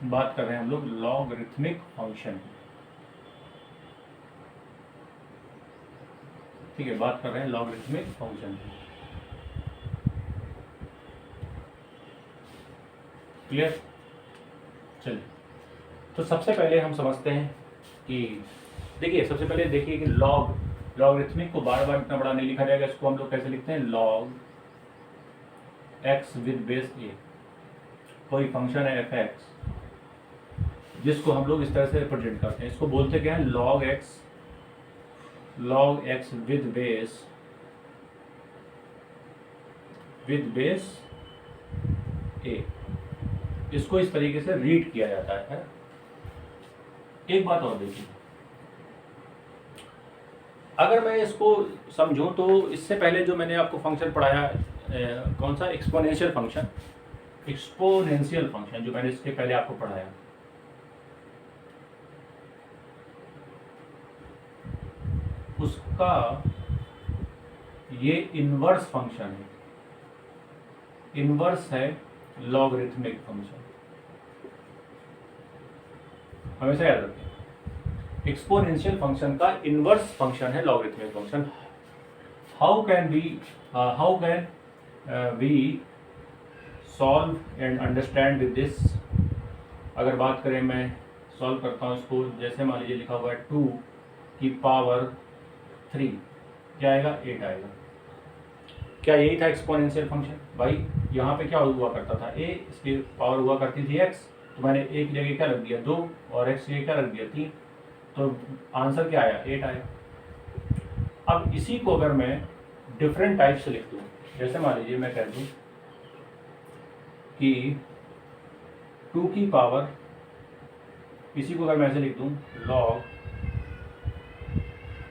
बात कर रहे हैं हम लोग लॉगरिथमिक फंक्शन। ठीक है, बात कर रहे हैं लॉगरिथमिक फंक्शन। क्लियर? चलिए, तो सबसे पहले हम समझते हैं कि देखिए, सबसे पहले देखिए कि लॉगरिथमिक को बार बार इतना बड़ा नहीं लिखा जाएगा। इसको हम लोग कैसे लिखते हैं? लॉग एक्स विद बेस ए। कोई फंक्शन है एफ एक्स जिसको हम लोग इस तरह से रिप्रेजेंट करते हैं, इसको बोलते क्या है? लॉग एक्स विद बेस ए। इसको इस तरीके से रीड किया जाता है। एक बात और देखिए, अगर मैं इसको समझूं तो इससे पहले जो मैंने आपको फंक्शन पढ़ाया, कौन सा? एक्सपोनेंशियल फंक्शन जो मैंने इसके पहले आपको पढ़ाया, उसका ये इनवर्स फंक्शन है, इनवर्स है लॉगरिथमिक फंक्शन। हमेशा याद रखें, एक्सपोनेंशियल फंक्शन का इनवर्स फंक्शन है logarithmic function. How can we solve and understand with this? अगर बात करें, मैं सॉल्व करता हूँ इसको। जैसे मान लीजिए लिखा हुआ है 2 की पावर 3, क्या आएगा? 8 आएगा। क्या यही था एक्सपोनेंशियल फंक्शन? भाई यहाँ पे क्या हुआ करता था? a, इसकी पावर हुआ करती थी x, तो मैंने a की जगह क्या रख दिया? 2, और x की जगह क्या रख दिया? 3। तो आंसर क्या आया? 8 आया। अब इसी को अगर मैं डिफरेंट टाइप से लिख दूँ, जैसे मान लीजिए मैं कह दूँ कि 2 की पावर, इसी को अगर मैं ऐसे लिख दूँ, log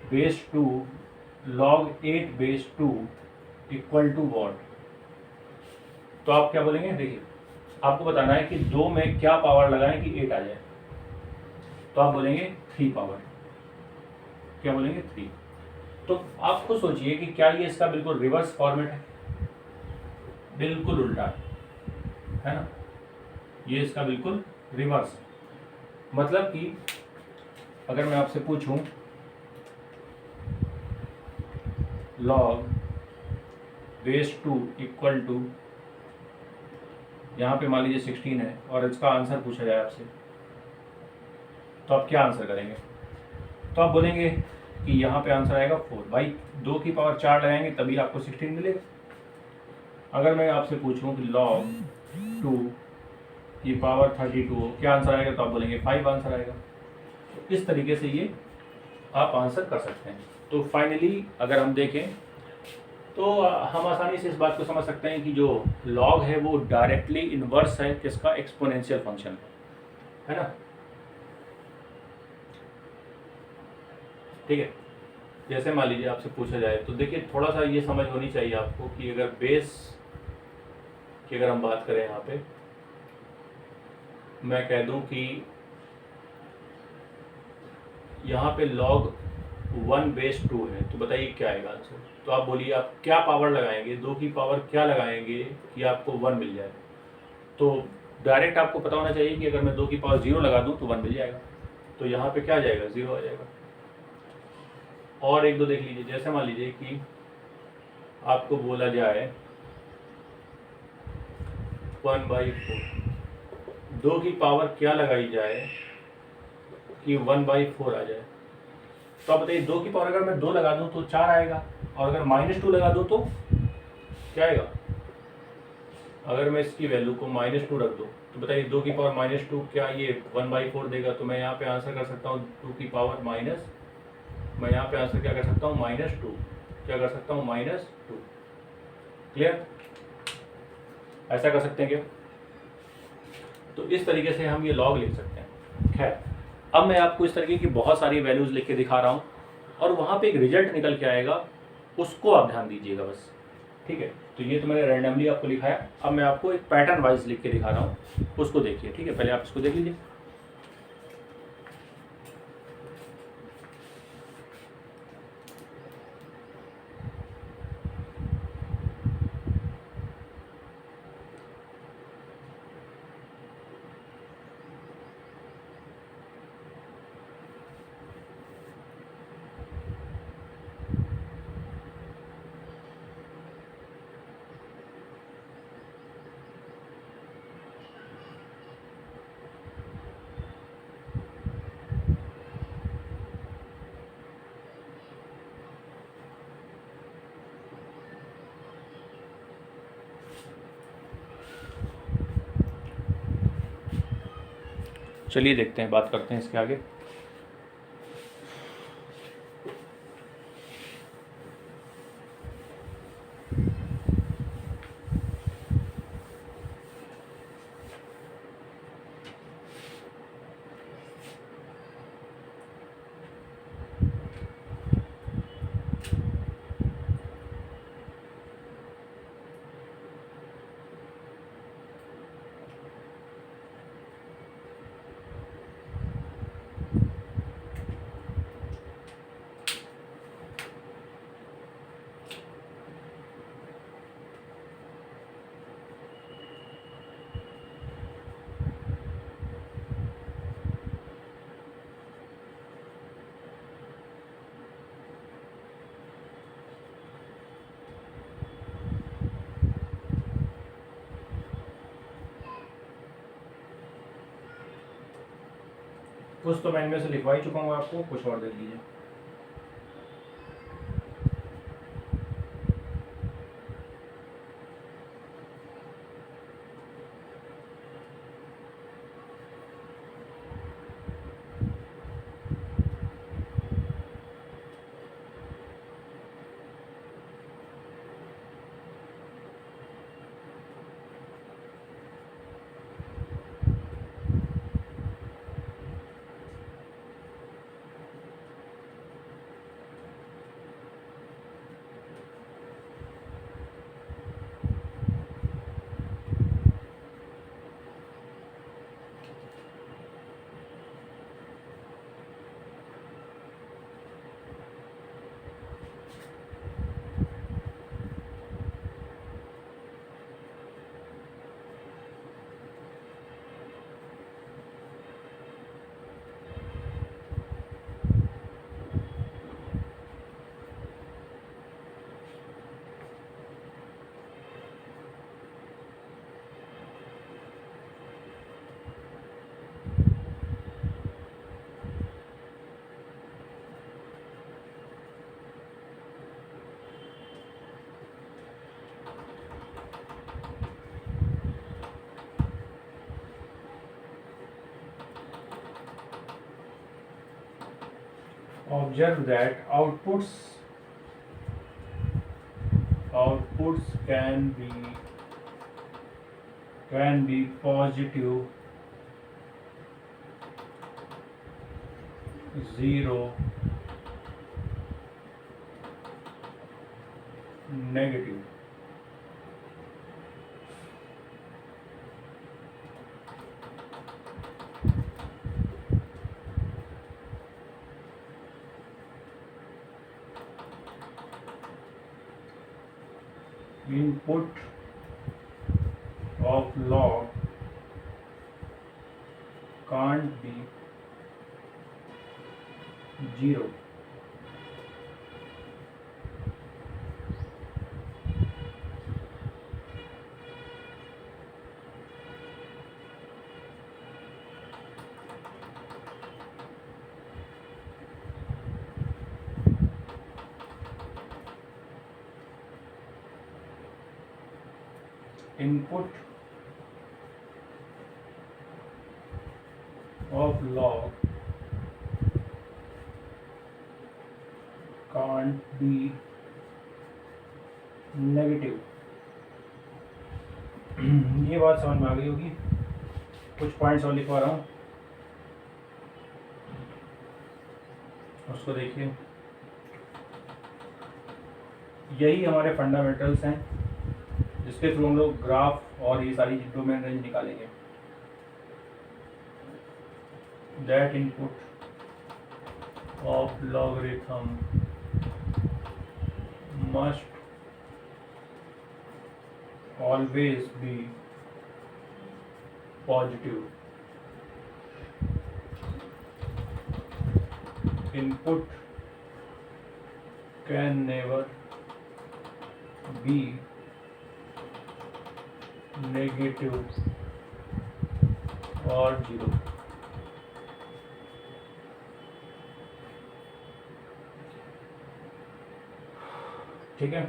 base 2 log 8 base 2 equal to what? तो आप क्या बोलेंगे? देखिए, आपको बताना है कि 2 में क्या पावर लगाएं कि 8 आ जाए। तो आप बोलेंगे 3 पावर। क्या बोलेंगे? 3। तो आप खुद सोचिए कि क्या ये इसका बिल्कुल रिवर्स फॉर्मेट है? बिल्कुल उल्टा है ना? ये इसका बिल्कुल रिवर्स है। मतलब कि अगर मैं आपसे पूछूं log बेस 2 इक्वल टू, यहाँ पे मान लीजिए 16 है और इसका आंसर पूछा जाए आपसे, तो आप क्या आंसर करेंगे? तो आप बोलेंगे कि यहाँ पे आंसर आएगा 4। भाई 2 की पावर 4 लगाएंगे तभी आपको 16 मिलेगा। अगर मैं आपसे पूछूं कि log 2 की पावर 32, क्या आंसर आएगा? तो आप बोलेंगे 5 आंसर आएगा। तो इस तरीके से ये आप आंसर कर सकते हैं। तो फाइनली अगर हम देखें तो हम आसानी से इस बात को समझ सकते हैं कि जो लॉग है वो डायरेक्टली इनवर्स है किसका? एक्सपोनेंशियल फंक्शन, है ना? ठीक है। जैसे मान लीजिए आपसे पूछा जाए तो देखिए थोड़ा सा ये समझ होनी चाहिए आपको कि अगर बेस की अगर हम बात करें यहाँ पे, मैं कह दूं कि यहाँ पे log 1/2 है, तो बताइए क्या आएगा आंसर। तो आप बोलिए आप क्या पावर लगाएंगे, 2 की पावर क्या लगाएंगे कि आपको 1 मिल जाए। तो डायरेक्ट आपको पता होना चाहिए कि अगर मैं 2 की पावर 0 लगा दूं तो 1 मिल जाएगा, तो यहाँ पे क्या आ जाएगा, 0 आ जाएगा। और एक दो देख लीजिए, जैसे मान लीजिए कि आपको बोला जाए 1/4, 2 की पावर क्या लगाई जाए कि 1/4 आ जाए। तो आप बताइए 2 की पावर अगर मैं 2 लगा दूं तो 4 आएगा, और अगर -2 लगा दूं तो क्या आएगा। अगर मैं इसकी वैल्यू को -2 रख दूं तो बताइए 2 की पावर -2 क्या ये 1/4 देगा। तो मैं यहाँ पे आंसर कर सकता हूँ 2 की पावर माइनस, मैं यहाँ पे आंसर क्या कर सकता हूँ, -2, क्या कर सकता हूँ, -2। क्लियर, ऐसा कर सकते हैं क्या। तो इस तरीके से हम ये लॉग लिख सकते हैं। खैर, अब मैं आपको इस तरीके की बहुत सारी वैल्यूज लिख के दिखा रहा हूँ और वहाँ पे एक रिजल्ट निकल के आएगा, उसको आप ध्यान दीजिएगा बस, ठीक है। तो ये तो मैंने रैंडमली आपको लिखाया, अब मैं आपको एक पैटर्न वाइज लिख के दिखा रहा हूँ, उसको देखिए, ठीक है। पहले आप इसको देख लीजिए। चलिए देखते हैं, बात करते हैं इसके आगे। कुछ तो मैं इनमें से लिखवा ही चुका हूँ आपको, कुछ और देख लीजिए। Observe that outputs can be positive, 0, negative. Input of log can't be 0. Input of log can't be negative. ये बात समझ में आ गई होगी। कुछ पॉइंट्स और लिखवा रहा हूँ, उसको देखिए। यही हमारे फंडामेंटल्स हैं जिसके थ्रू हम लोग ग्राफ और ये सारी डोमेन रेंज निकालेंगे। That input of logarithm must always be positive. Input can never be negative or 0. ठीक है।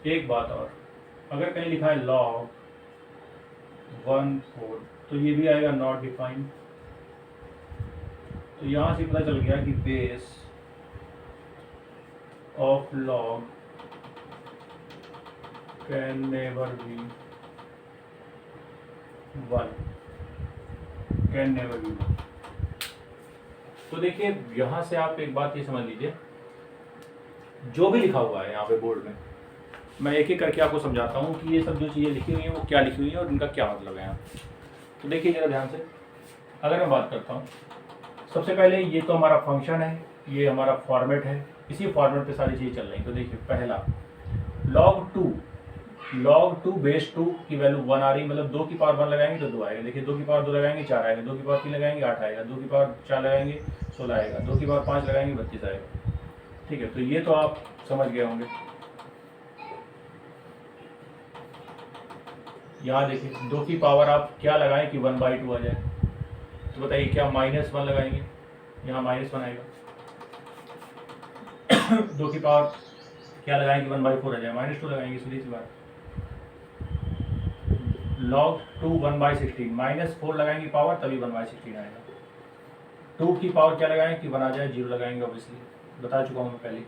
एक बात और, अगर कहीं लिखा है log 1/4 तो ये भी आएगा नॉट डिफाइंड। तो यहाँ से पता चल गया कि base of log can never be 1, can never be 1। तो देखिए यहाँ से आप एक बात ये समझ लीजिए, जो भी लिखा हुआ है यहाँ पे बोर्ड में, मैं एक एक करके आपको समझाता हूँ कि ये सब जो चीज़ें लिखी हुई हैं वो क्या लिखी हुई है और इनका क्या मतलब है यहाँ। तो देखिए जरा ध्यान से, अगर मैं बात करता हूँ, सबसे पहले ये तो हमारा फंक्शन है, ये हमारा फॉर्मेट है, इसी फॉर्मेट पे सारी चीज़ें चल रही हैं। तो देखिए पहला log 2 बेस 2 की वैल्यू 1 आ रही, मतलब 2 की पावर 1 लगाएंगे तो 2 आएगा। देखिए 2 की पावर 2 लगाएंगे 4 आएगा, 2 की पावर 3 लगाएंगे 8 आएगा, 2 की पावर 4 लगाएंगे 16 आएगा, 2 की पावर 5 लगाएंगे 32 आएगा। ठीक है, तो ये तो आप समझ गए होंगे। यहाँ देखिए 2 की पावर आप क्या लगाएं कि 1/2 आ जाए, तो बताइए क्या -1 लगाएंगे, यहाँ -1 आएगा। 2 की पावर क्या लगाएं कि 1/4 आ जाए, -2 लगाएंगे, सीधी सी बात। log 2 1/16 -4 लगाएंगे पावर तभी 1/16 आएगा। 2 की पावर क्या लगाएं कि 1 आ जाए, 0 लगाएंगे, ऑब्वियसली बता चुका हूँ मैं पहले।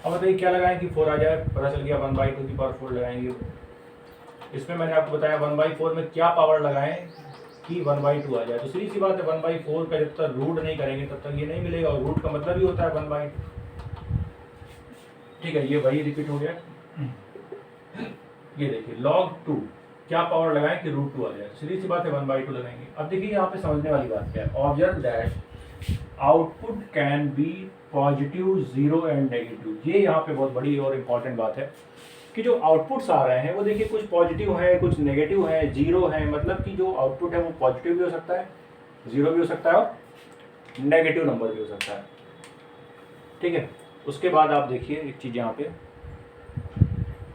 अब बताइए क्या लगाएं कि 4 आ जाए, पता चल गया 1/2 की पावर 4 लगाएंगे। इसमें मैंने आपको बताया 1/4 में क्या पावर लगाएं कि 1/2 आ जाए। तो सीधी सी बात है, 1/4 का जब तक रूट नहीं करेंगे तब तक ये नहीं मिलेगा, और रूट का मतलब ही होता है 1/2। ठीक है, ये वही रिपीट हो गया। ये देखिए log 2 क्या पावर लगाएं कि √2 आ जाए, सीधी सी बात है 1/2 लगाएंगे। अब देखिए यहाँ पे समझने वाली बात क्या है, observe that output can be positive, 0 and negative. ये यहाँ पे बहुत बड़ी और इम्पॉर्टेंट बात है कि जो आउटपुट्स आ रहे हैं वो देखिए कुछ पॉजिटिव है, कुछ नेगेटिव है, 0 है, मतलब कि जो आउटपुट है वो पॉजिटिव भी हो सकता है, 0 भी हो सकता है और नेगेटिव नंबर भी हो सकता है। ठीक है, उसके बाद आप देखिए एक चीज़ यहाँ पे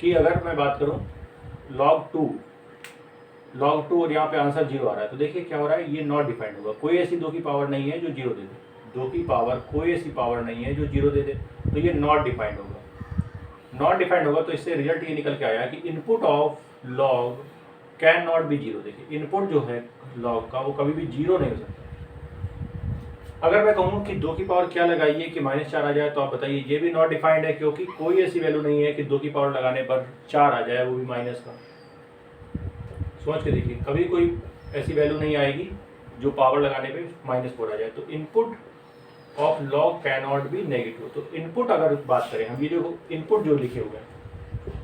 कि अगर मैं बात करूँ log 2 और यहाँ पे आंसर 0 आ रहा है, तो देखिए क्या हो रहा है, ये नॉट डिफाइंड होगा। कोई ऐसी 2 की पावर नहीं है जो 0 दे दे, 2 की पावर कोई ऐसी पावर नहीं है जो 0 दे दे, तो ये नॉट डिफाइंड होगा। नॉट डिफाइंड होगा तो इससे रिजल्ट ये निकल के आया कि input of log can not be 0। देखिए इनपुट जो है लॉग का वो कभी भी 0 नहीं हो सकता। अगर मैं कहूँ कि 2 की पावर क्या लगाइए कि -4 आ जाए, तो आप बताइए ये भी नॉट डिफाइंड है, क्योंकि कोई ऐसी वैल्यू नहीं है कि 2 की पावर लगाने पर 4 आ जाए, वो भी माइनस का। सोच के देखिए, कभी कोई ऐसी वैल्यू नहीं आएगी जो पावर लगाने पे -4 आ जाए। तो input of log can not be negative. तो इनपुट अगर बात करें हम, ये जो इनपुट जो लिखे हुए हैं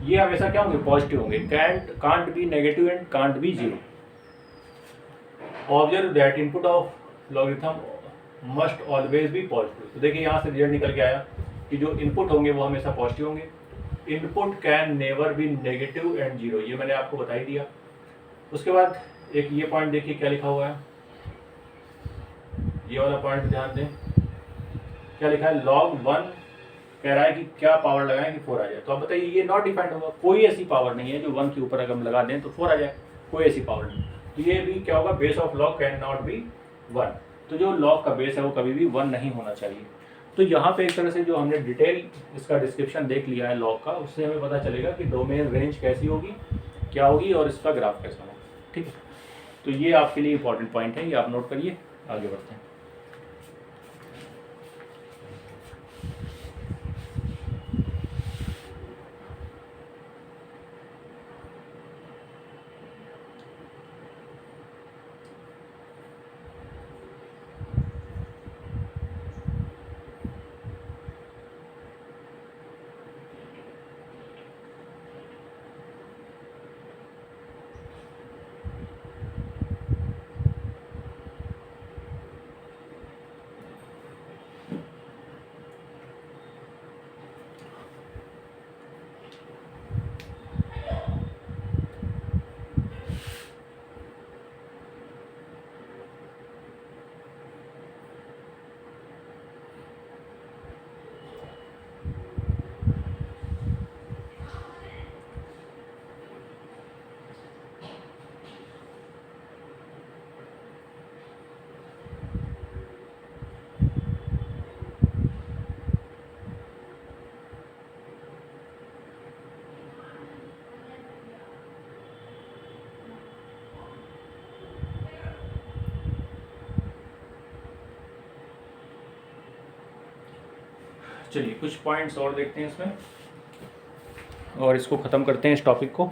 ये हमेशा क्या होंगे, पॉजिटिव होंगे। Can't be negative and can't be zero. Observe that input of logarithm must always be positive. तो देखिए यहाँ से रिजल्ट निकल के आया कि जो इनपुट होंगे वो हमेशा पॉजिटिव होंगे। Input can never be negative and zero, ये मैंने आपको बता ही दिया। उसके बाद एक ये पॉइंट देखिए क्या लिखा हुआ है, ये वाला पॉइंट ध्यान दें। क्या लिखा है, लॉग 1 कह रहा है कि क्या पावर लगाएं कि 4 आ जाए। तो अब बताइए ये नॉट डिफाइंड होगा, कोई ऐसी पावर नहीं है जो 1 के ऊपर अगर हम लगा दें तो 4 आ जाए, कोई ऐसी पावर नहीं। तो ये भी क्या होगा, base of log can not be 1। तो जो लॉग का बेस है वो कभी भी 1 नहीं होना चाहिए। तो यहाँ पे एक तरह से जो हमने डिटेल इसका डिस्क्रिप्शन देख लिया है लॉग का, उससे हमें पता चलेगा कि डोमेन रेंज कैसी होगी, क्या होगी और इसका ग्राफ कैसा होगा। ठीक है, तो ये आपके लिए इंपॉर्टेंट पॉइंट है, ये आप नोट करिए। आगे बढ़ते हैं। चलिए कुछ पॉइंट्स और देखते हैं इसमें और इसको ख़त्म करते हैं इस टॉपिक को।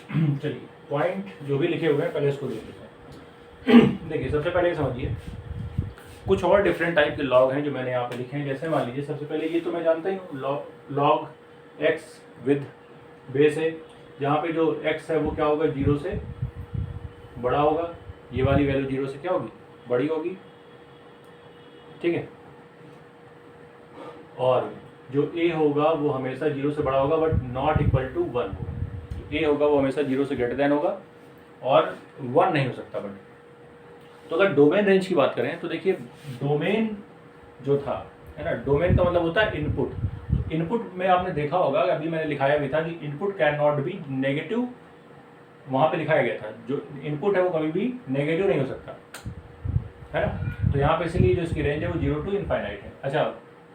चलिए पॉइंट जो भी लिखे हुए हैं पहले इसको देख लेते हैं। देखिए सबसे पहले समझिए कुछ और डिफरेंट टाइप के लॉग हैं जो मैंने यहाँ पे लिखे हैं। जैसे मान लीजिए सबसे पहले ये तो मैं जानता ही हूँ, लॉग एक्स विद बेस है, जहाँ पे जो एक्स है वो क्या होगा, 0 से बड़ा होगा, ये वाली वैल्यू 0 से क्या होगी, बड़ी होगी, ठीक है। और जो ए होगा वो हमेशा 0 से बड़ा होगा बट नॉट इक्वल टू 1 होगा। ए होगा वो हमेशा 0 से ग्रेटर देन होगा और 1 नहीं हो सकता बट। तो अगर डोमेन रेंज की बात करें तो देखिए डोमेन जो था, है ना, डोमेन का मतलब होता है इनपुट। तो इनपुट में आपने देखा होगा, अभी मैंने लिखाया भी था कि input can not be negative, वहाँ पे लिखाया गया था जो इनपुट है वो कभी भी नेगेटिव नहीं हो सकता, है ना। तो यहाँ पे इसलिए जो इसकी रेंज है वो 0 to इनफाइनाइट है। अच्छा,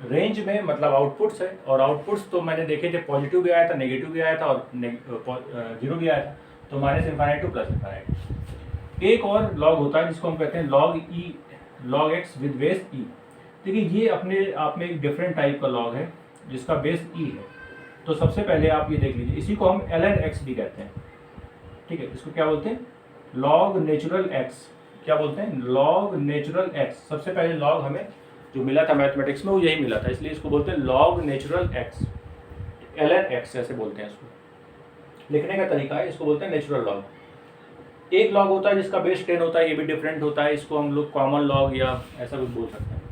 रेंज में मतलब आउटपुट्स है, और आउटपुट्स तो मैंने देखे थे, पॉजिटिव भी आया था, नेगेटिव भी आया था और 0 भी आया था, तो minus infinite two plus infinite. एक और लॉग होता है जिसको हम कहते हैं लॉग एक्स विद बेस ई। देखिए ये अपने आप में एक डिफरेंट टाइप का लॉग है जिसका बेस ई है। तो सबसे पहले आप ये देख लीजिए, इसी को हम ln x भी कहते हैं, ठीक है। इसको क्या बोलते हैं, लॉग नेचुरल एक्स। क्या बोलते हैं, लॉग नेचुरल एक्स। सबसे पहले लॉग हमें जो मिला था मैथमेटिक्स में वो यही मिला था, इसलिए इसको बोलते हैं log natural x, ln x ऐसे बोलते हैं इसको। लिखने का तरीका है, इसको बोलते हैं नेचुरल लॉग। एक लॉग होता है जिसका बेस 10 होता है, ये भी डिफरेंट होता है, इसको हम लोग कॉमन लॉग या ऐसा कुछ बोल सकते हैं।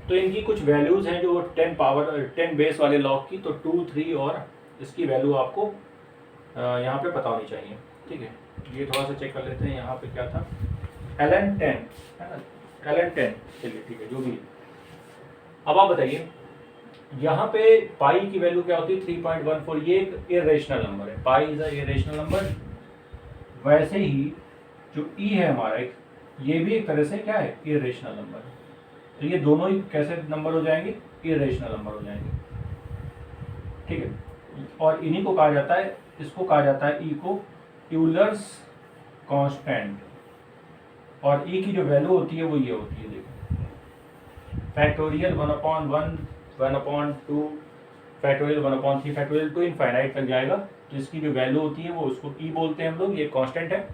तो इनकी कुछ वैल्यूज़ हैं जो 10 बेस वाले लॉग की, तो 2, 3 और इसकी वैल्यू आपको यहाँ पे पता होनी चाहिए, ठीक है। ये थोड़ा सा चेक कर लेते हैं, यहाँ पे क्या था, ln 10 है ना, ln 10, चलिए ठीक है, जो भी है। अब आप बताइए यहाँ पे पाई की वैल्यू क्या होती है, 3.14। ये एक इरेशनल नंबर है, pi is a irrational number. वैसे ही जो ई है हमारा, ये भी एक तरह से क्या है, इरेशनल नंबर है। तो ये दोनों ही कैसे नंबर हो जाएंगे, इरेशनल नंबर हो जाएंगे, ठीक है। और इन्हीं को कहा जाता है, इसको कहा जाता है ई को यूलर्स कांस्टेंट। और ई की जो वैल्यू होती है वो ये होती है, देखो, factorial 1/1, 1/2, factorial 1/3, factorial two infinite तक जाएगा। तो इसकी जो वैल्यू होती है वो उसको ई बोलते हैं हम लोग, ये कांस्टेंट है।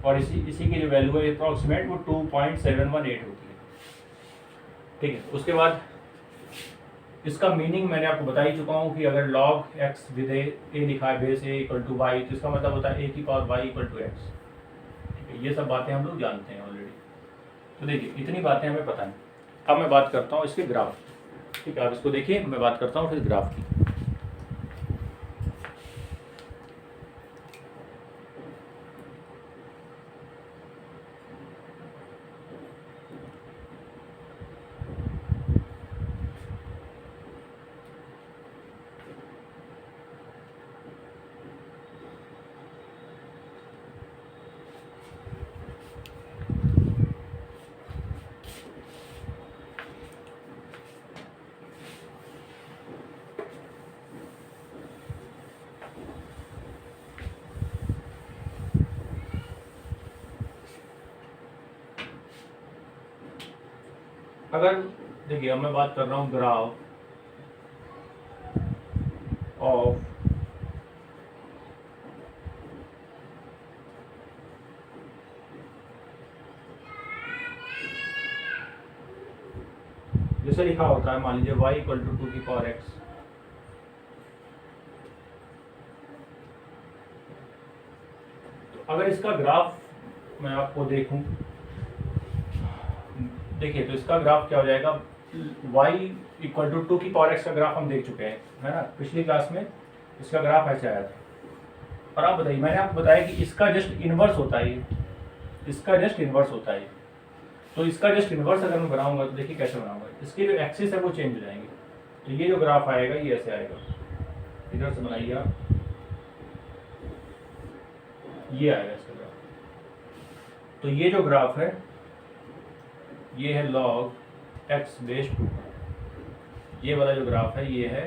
और इसी की जो वैल्यू है अप्रॉक्सीमेट वो 2.718 होती है, ठीक है। उसके बाद इसका मीनिंग मैंने आपको बता ही चुका हूँ कि अगर लॉग एक्स विद ए लिखा है base a equal to y, तो इसका मतलब होता है ए की power y equal to x, ठीक है। ये सब बातें हम लोग जानते हैं ऑलरेडी। तो देखिए इतनी बातें हमें पता है। अब मैं बात करता हूँ इसके ग्राफ, ठीक है। आप इसको देखिए, मैं बात करता हूँ फिर ग्राफ की। अगर देखिए, अब मैं बात कर रहा हूँ ग्राफ ऑफ जैसे लिखा होता है, मान लीजिए y इक्वल टू 2 की पावर x। तो अगर इसका ग्राफ मैं आपको देखूं, देखिए तो इसका ग्राफ क्या हो जाएगा, y इक्वल टू 2 की पावर x का ग्राफ हम देख चुके हैं, है ना, पिछली क्लास में इसका ग्राफ ऐसे आया था। और आप बताइए, मैंने आपको बताया कि इसका जस्ट इन्वर्स होता है, इसका जस्ट इन्वर्स होता है। तो इसका जस्ट इन्वर्स अगर मैं बनाऊंगा तो देखिए कैसे बनाऊंगा, इसके जो एक्सिस है वो चेंज हो जाएंगे। तो ये जो ग्राफ आएगा ये ऐसे आएगा, इधर से बनाइए आप, ये आएगा इसका ग्राफ। तो ये जो ग्राफ है ये है लॉग एक्स बेस 2, ये वाला जो ग्राफ है ये है